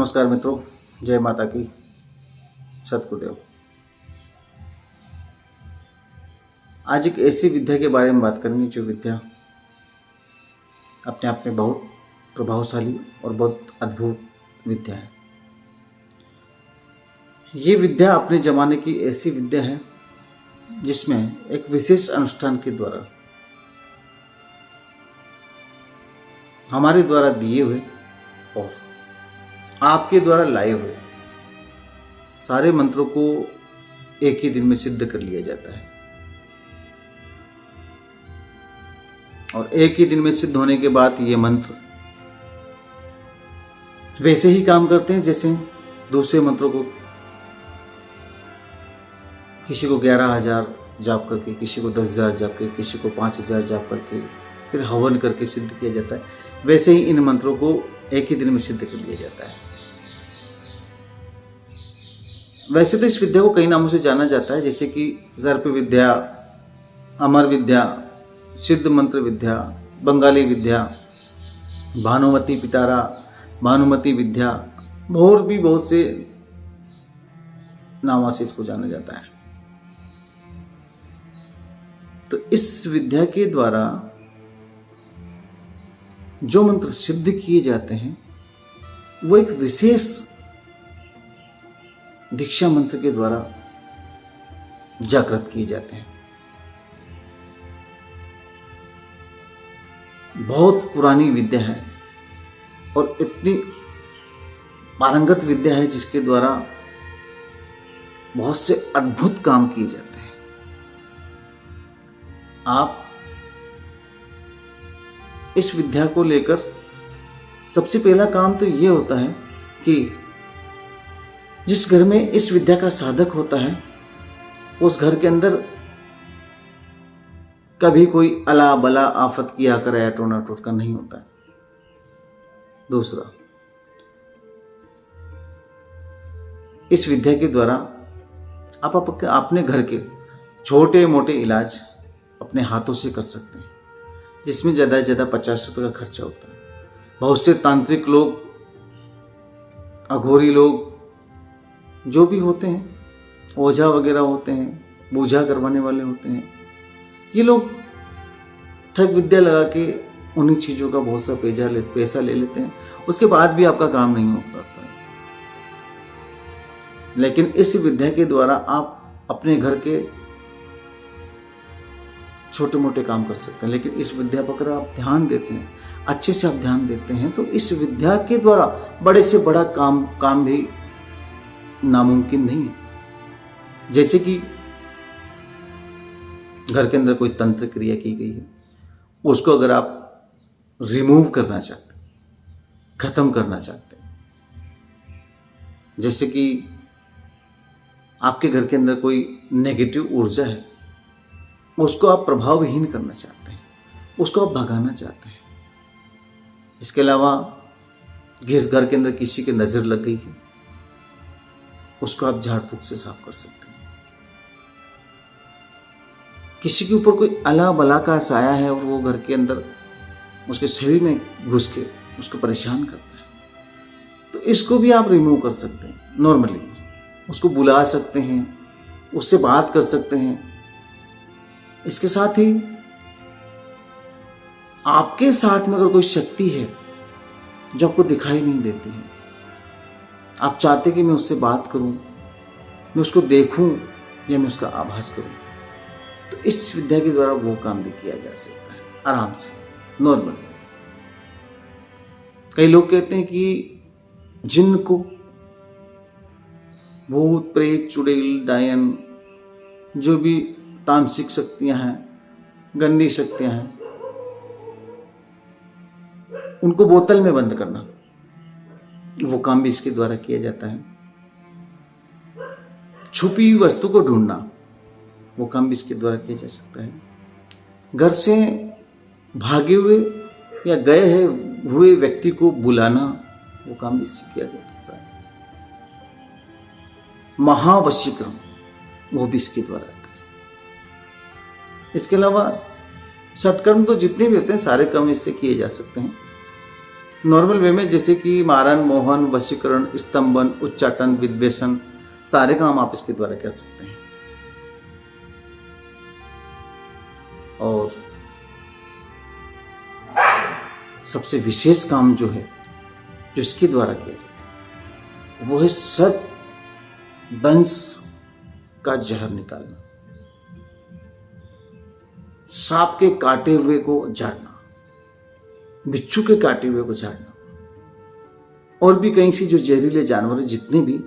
नमस्कार मित्रों, जय माता की, सतगुरुदेव। आज एक ऐसी विद्या के बारे में बात करेंगे जो विद्या अपने आप में बहुत प्रभावशाली और बहुत अद्भुत विद्या है। ये विद्या अपने ज़माने की ऐसी विद्या है जिसमें एक विशेष अनुष्ठान के द्वारा हमारे द्वारा दिए हुए और आपके द्वारा लाए हुए सारे मंत्रों को एक ही दिन में सिद्ध कर लिया जाता है। और एक ही दिन में सिद्ध होने के बाद ये मंत्र वैसे ही काम करते हैं जैसे दूसरे मंत्रों को किसी को 11,000 जाप करके, किसी को 10,000 जाप करके, किसी को 5,000 जाप करके फिर हवन करके सिद्ध किया जाता है। वैसे ही इन मंत्रों को एक ही दिन में सिद्ध कर लिया जाता है। वैसे तो इस विद्या को कई नामों से जाना जाता है, जैसे कि सर्प विद्या, अमर विद्या, सिद्ध मंत्र विद्या, बंगाली विद्या, भानुमति पिटारा, भानुमति विद्या, और भी बहुत से नामों से इसको जाना जाता है। तो इस विद्या के द्वारा जो मंत्र सिद्ध किए जाते हैं वो एक विशेष दीक्षा मंत्र के द्वारा जागृत किए जाते हैं। बहुत पुरानी विद्या है और इतनी पारंगत विद्या है जिसके द्वारा बहुत से अद्भुत काम किए जाते हैं। आप इस विद्या को लेकर सबसे पहला काम तो ये होता है कि जिस घर में इस विद्या का साधक होता है उस घर के अंदर कभी कोई अला बला आफत की आकर या टोना टोटका नहीं होता है। दूसरा, इस विद्या के द्वारा आप अपने घर के छोटे मोटे इलाज अपने हाथों से कर सकते हैं, जिसमें ज़्यादा से ज़्यादा 50 रुपये का खर्चा होता है। बहुत से तांत्रिक लोग, अघोरी लोग जो भी होते हैं, ओझा वगैरह होते हैं, पूजा करवाने वाले होते हैं, ये लोग ठग विद्या लगा के उन्हीं चीज़ों का बहुत सा पैसा ले लेते हैं। उसके बाद भी आपका काम नहीं हो पाता है। लेकिन इस विद्या के द्वारा आप अपने घर के छोटे मोटे काम कर सकते हैं। लेकिन इस विद्या पर अगर आप ध्यान देते हैं, अच्छे से आप ध्यान देते हैं, तो इस विद्या के द्वारा बड़े से बड़ा काम भी नामुमकिन नहीं है। जैसे कि घर के अंदर कोई तंत्र क्रिया की गई है, उसको अगर आप रिमूव करना चाहते हैं, खत्म करना चाहते हैं, जैसे कि आपके घर के अंदर कोई नेगेटिव ऊर्जा है, उसको आप प्रभावहीन करना चाहते हैं, उसको आप भगाना चाहते हैं। इसके अलावा घर के अंदर किसी की नज़र लग गई है, उसको आप झाड़ फूक से साफ कर सकते हैं। किसी के ऊपर कोई अला बला का साया है और वो घर के अंदर उसके शरीर में घुस के उसको परेशान करता है, तो इसको भी आप रिमूव कर सकते हैं। नॉर्मली उसको बुला सकते हैं, उससे बात कर सकते हैं। इसके साथ ही आपके साथ में अगर कोई शक्ति है जो आपको दिखाई नहीं देती है, आप चाहते कि मैं उससे बात करूं, मैं उसको देखूं या मैं उसका आभास करूं, तो इस विद्या के द्वारा वो काम भी किया जा सकता है आराम से, नॉर्मल। कई लोग कहते हैं कि जिन्न को, भूत प्रेत चुड़ैल डायन, जो भी तामसिक शक्तियां हैं, गंदी शक्तियां हैं, उनको बोतल में बंद करना, वो काम भी इसके द्वारा किया जाता है। छुपी हुई वस्तु को ढूंढना, वो काम भी इसके द्वारा किया जा सकता है। घर से भागे हुए या गए हुए व्यक्ति को बुलाना, वो काम भी इससे किया जा सकता है। महावशीकरण, वो भी इसके द्वारा आता है। इसके अलावा षटकर्म तो जितने भी होते हैं सारे कर्म इससे किए जा सकते हैं। नॉर्मल वे में, जैसे कि मारन, मोहन, वशीकरण, स्तंभन, उच्चाटन, विद्वेषण, सारे काम आप इसके द्वारा कर सकते हैं। और सबसे विशेष काम जो है, जो इसके द्वारा किया जाता है, वो है सर्प दंश का जहर निकालना, सांप के काटे हुए को झाड़ना, बिच्छू के काटे हुए को झाड़ना, और भी कई सी जो जहरीले जानवर हैं जितने भी,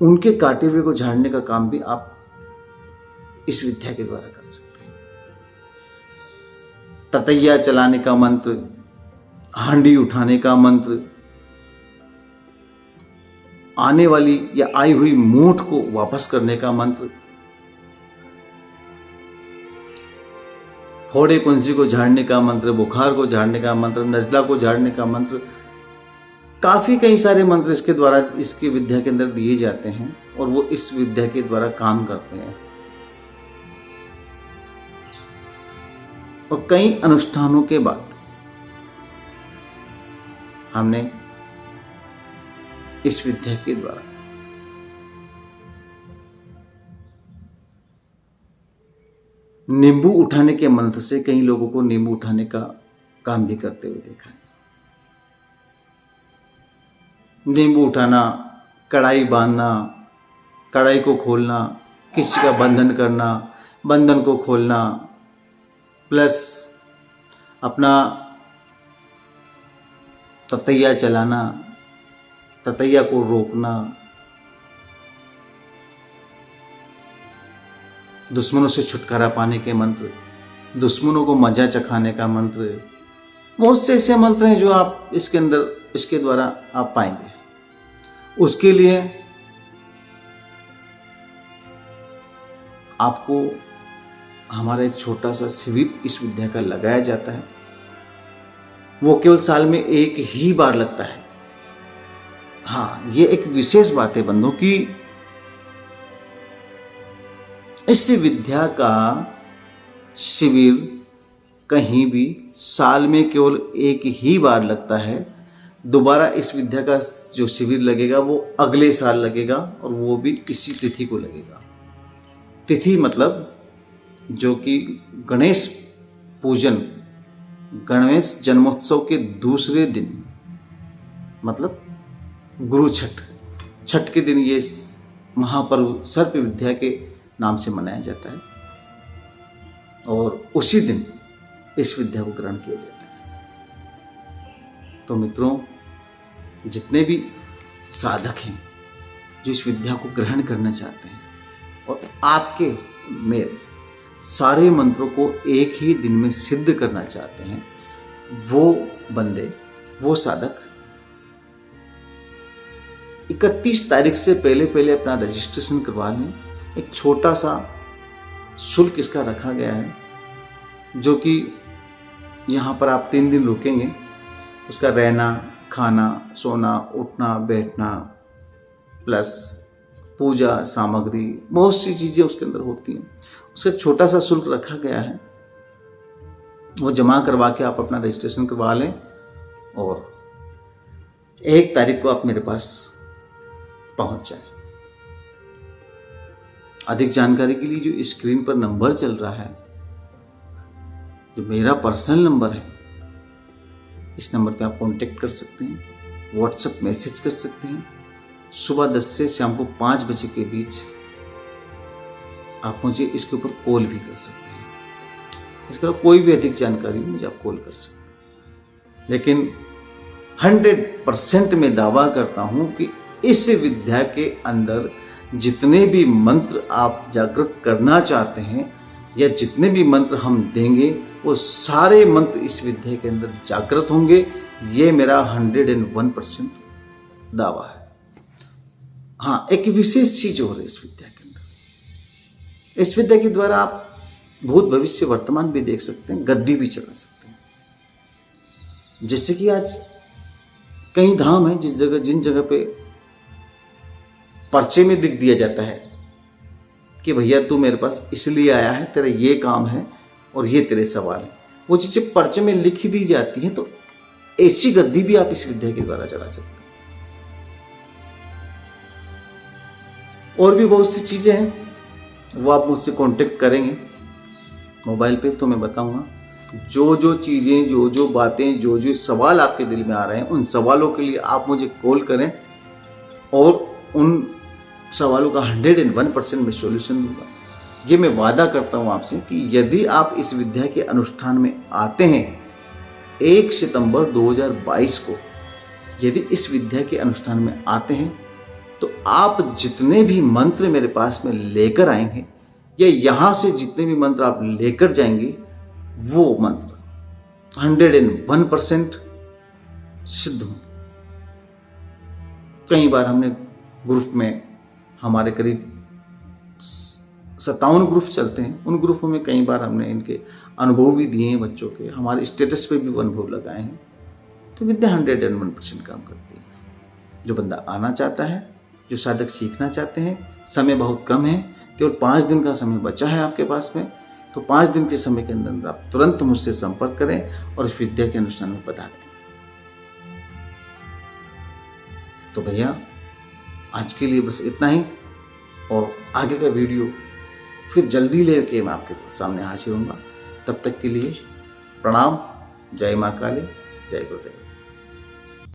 उनके काटे हुए को झाड़ने का काम भी आप इस विद्या के द्वारा कर सकते हैं। ततैया चलाने का मंत्र, हांडी उठाने का मंत्र, आने वाली या आई हुई मूठ को वापस करने का मंत्र, फोड़े पुंजी को झाड़ने का मंत्र, बुखार को झाड़ने का मंत्र, नजला को झाड़ने का मंत्र, काफी कई सारे मंत्र इसके द्वारा, इसकी विद्या के अंदर दिए जाते हैं और वो इस विद्या के द्वारा काम करते हैं। और कई अनुष्ठानों के बाद हमने इस विद्या के द्वारा नींबू उठाने के मंत्र से कई लोगों को नींबू उठाने का काम भी करते हुए देखा है। नींबू उठाना, कढ़ाई बांधना, कढ़ाई को खोलना, किसी का बंधन करना, बंधन को खोलना, प्लस अपना ततैया चलाना, ततैया को रोकना, दुश्मनों से छुटकारा पाने के मंत्र, दुश्मनों को मजा चखाने का मंत्र, बहुत से ऐसे मंत्र हैं जो आप इसके अंदर, इसके द्वारा आप पाएंगे। उसके लिए आपको हमारा एक छोटा सा शिविर इस विद्या का लगाया जाता है। वो केवल साल में एक ही बार लगता है। हाँ, ये एक विशेष बात है बंधु कि इस विद्या का शिविर कहीं भी साल में केवल एक ही बार लगता है। दोबारा इस विद्या का जो शिविर लगेगा वो अगले साल लगेगा और वो भी इसी तिथि को लगेगा। तिथि मतलब जो कि गणेश पूजन, गणेश जन्मोत्सव के दूसरे दिन, मतलब गुरु छठ के दिन ये महापर्व सर्प विद्या के नाम से मनाया जाता है और उसी दिन इस विद्या को ग्रहण किया जाता है। तो मित्रों, जितने भी साधक हैं जो इस विद्या को ग्रहण करना चाहते हैं और आपके मेरे सारे मंत्रों को एक ही दिन में सिद्ध करना चाहते हैं, वो बंदे, वो साधक 31 तारीख से पहले अपना रजिस्ट्रेशन करवा लें। एक छोटा सा शुल्क इसका रखा गया है, जो कि यहाँ पर आप 3 दिन रुकेंगे। उसका रहना, खाना, सोना, उठना, बैठना, प्लस पूजा सामग्री, बहुत सी चीज़ें उसके अंदर होती हैं। उसका छोटा सा शुल्क रखा गया है, वो जमा करवा के आप अपना रजिस्ट्रेशन करवा लें और 1 तारीख को आप मेरे पास पहुंच जाए। अधिक जानकारी के लिए जो स्क्रीन पर नंबर चल रहा है, जो मेरा पर्सनल नंबर है, इस नंबर पे आप कांटेक्ट कर सकते हैं, व्हाट्सएप मैसेज कर सकते हैं। सुबह 10 से शाम को 5 बजे के बीच आप मुझे इसके ऊपर कॉल भी कर सकते हैं। इसका कोई भी अधिक जानकारी मुझे आप कॉल कर सकते हैं। लेकिन 100% मैं दावा करता हूं कि इस विद्या के अंदर जितने भी मंत्र आप जागृत करना चाहते हैं या जितने भी मंत्र हम देंगे, वो सारे मंत्र इस विद्या के अंदर जागृत होंगे। ये मेरा 101% दावा है। हाँ, एक विशेष चीज हो रही है इस विद्या के अंदर। इस विद्या के द्वारा आप भूत भविष्य वर्तमान भी देख सकते हैं, गद्दी भी चला सकते हैं। जैसे कि आज कई धाम है जिन जगह पे पर्चे में लिख दिया जाता है कि भैया तू मेरे पास इसलिए आया है, तेरा ये काम है और ये तेरे सवाल है। वो चीज़ें पर्चे में लिख दी जाती हैं। तो ऐसी गद्दी भी आप इस विद्या के द्वारा चढ़ा सकते हैं। और भी बहुत सी चीजें हैं, वो आप मुझसे कांटेक्ट करेंगे मोबाइल पे तो मैं बताऊंगा। जो जो चीजें, जो जो बातें, जो जो सवाल आपके दिल में आ रहे हैं, उन सवालों के लिए आप मुझे कॉल करें और उन सवालों का 101% मैं सॉल्यूशन दूंगा। ये मैं वादा करता हूँ आपसे कि यदि आप इस विद्या के अनुष्ठान में आते हैं 1 सितंबर 2022 को, यदि इस विद्या के अनुष्ठान में आते हैं तो आप जितने भी मंत्र मेरे पास में लेकर आएंगे या यहाँ से जितने भी मंत्र आप लेकर जाएंगे, वो मंत्र 101% सिद्ध होंगे। कई बार हमने ग्रुप में, हमारे करीब 57 ग्रुप चलते हैं, उन ग्रुपों में कई बार हमने इनके अनुभव भी दिए हैं बच्चों के, हमारे स्टेटस पे भी अनुभव लगाए हैं। तो विद्या 101% काम करती है। जो बंदा आना चाहता है, जो साधक सीखना चाहते हैं, समय बहुत कम है, केवल 5 दिन का समय बचा है आपके पास में, तो 5 दिन के समय के अंदर आप तुरंत मुझसे संपर्क करें और इस विद्या के अनुष्ठान में पधारें। तो भैया आज के लिए बस इतना ही, और आगे का वीडियो फिर जल्दी लेके मैं आपके सामने हाजिर होऊंगा। तब तक के लिए प्रणाम। जय माँ काली, जय गुरुदेव।